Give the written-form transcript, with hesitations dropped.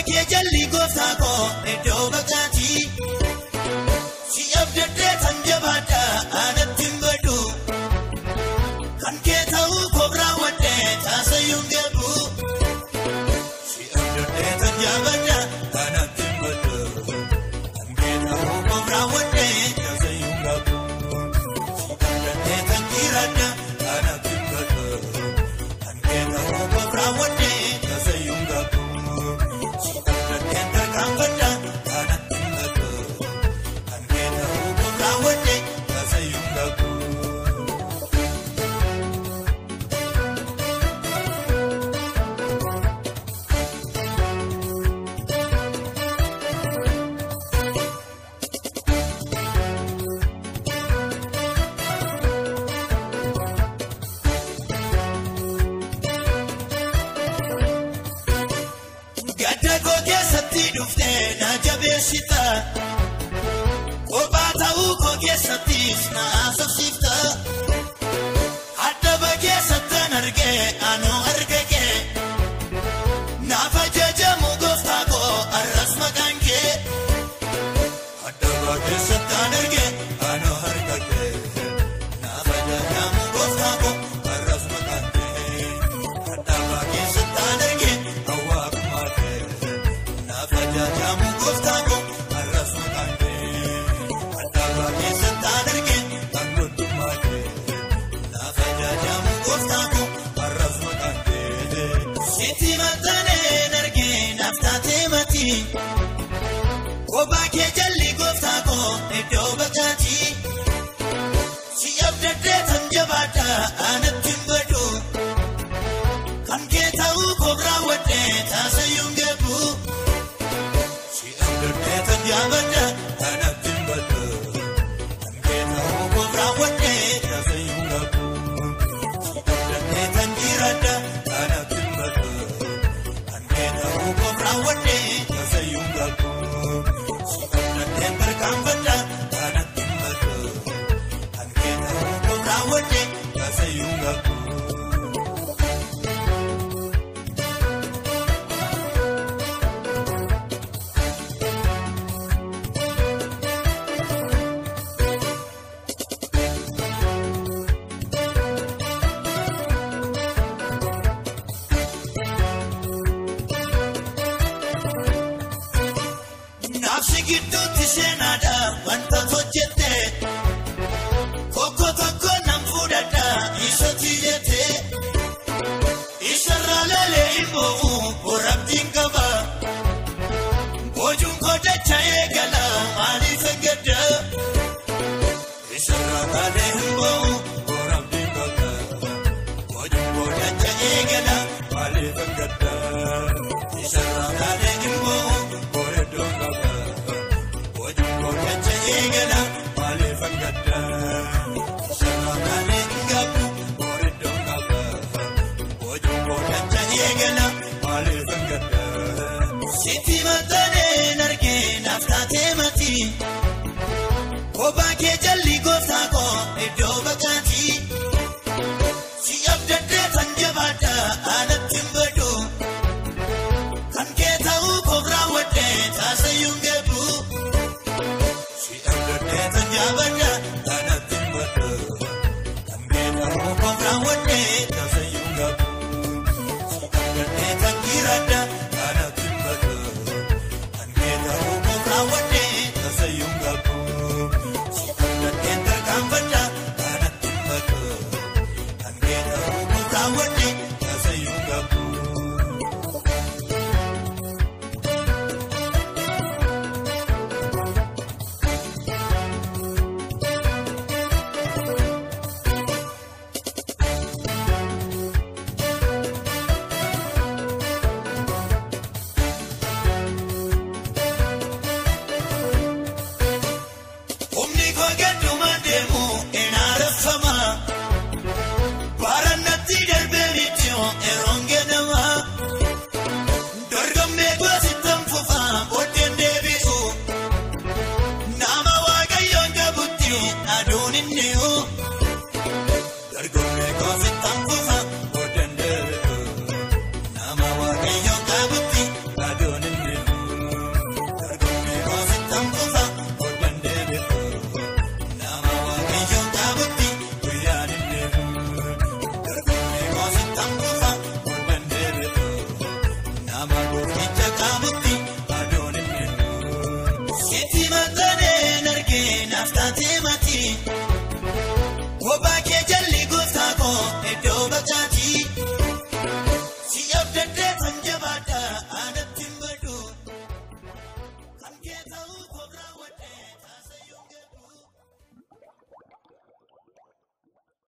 ke jalli gooftaa koo iddoo baqaati si abdaddee tan jabaadha anatti hin badhu kan kee ta'uu kobraa wadhee taasayyuun gabu si abdaddee tan jabaadha anatti hin badhu kan kee ta'uu kobraa wadhee taasayyuun gabu si abdaddee tan jiraadha anatti hin badhu kan kee ta'uu kobraa wadhee taasayyuun gabu. Sita, Kobata uko gesatis na asosita. Ada bagi satan harga anu harga ke. Nafa jaja mugosta ko aras makan ke. Ada bagi satan harga anu harga ke. Nafa jaja mugosta ko aras makan ke. Ada bagi satan harga awak make. Nafa jaja mugosta ko. Koba ke jalli gooftaa koo iddoo baqaati si abdaddee tan jabaadha anatti hin badhu kan kee ta'uu kobraa wadhee taasayyuun gabu si abdaddee tan jabaadha anatti hin badhu kan kee ta'uu kobraa wadhee taasayyuun gabu si abdaddee tan jiraadha anatti hin badhu kan kee ta'uu kobraa wadhee taasayyuun gabu. Koba ke jalli gooftaa koo iddoo baqaati si abdaddee tan jabaadha anatti hin badhu kan kee ta'uu kobraa wadhee taasayyuun gabu si abdaddee tan jabaadha anatti hin badhu kan kee ta'uu kobraa wadhee taasayyuun gabu si abdaddee tan jiraadha anatti hin badhu taatee maatii.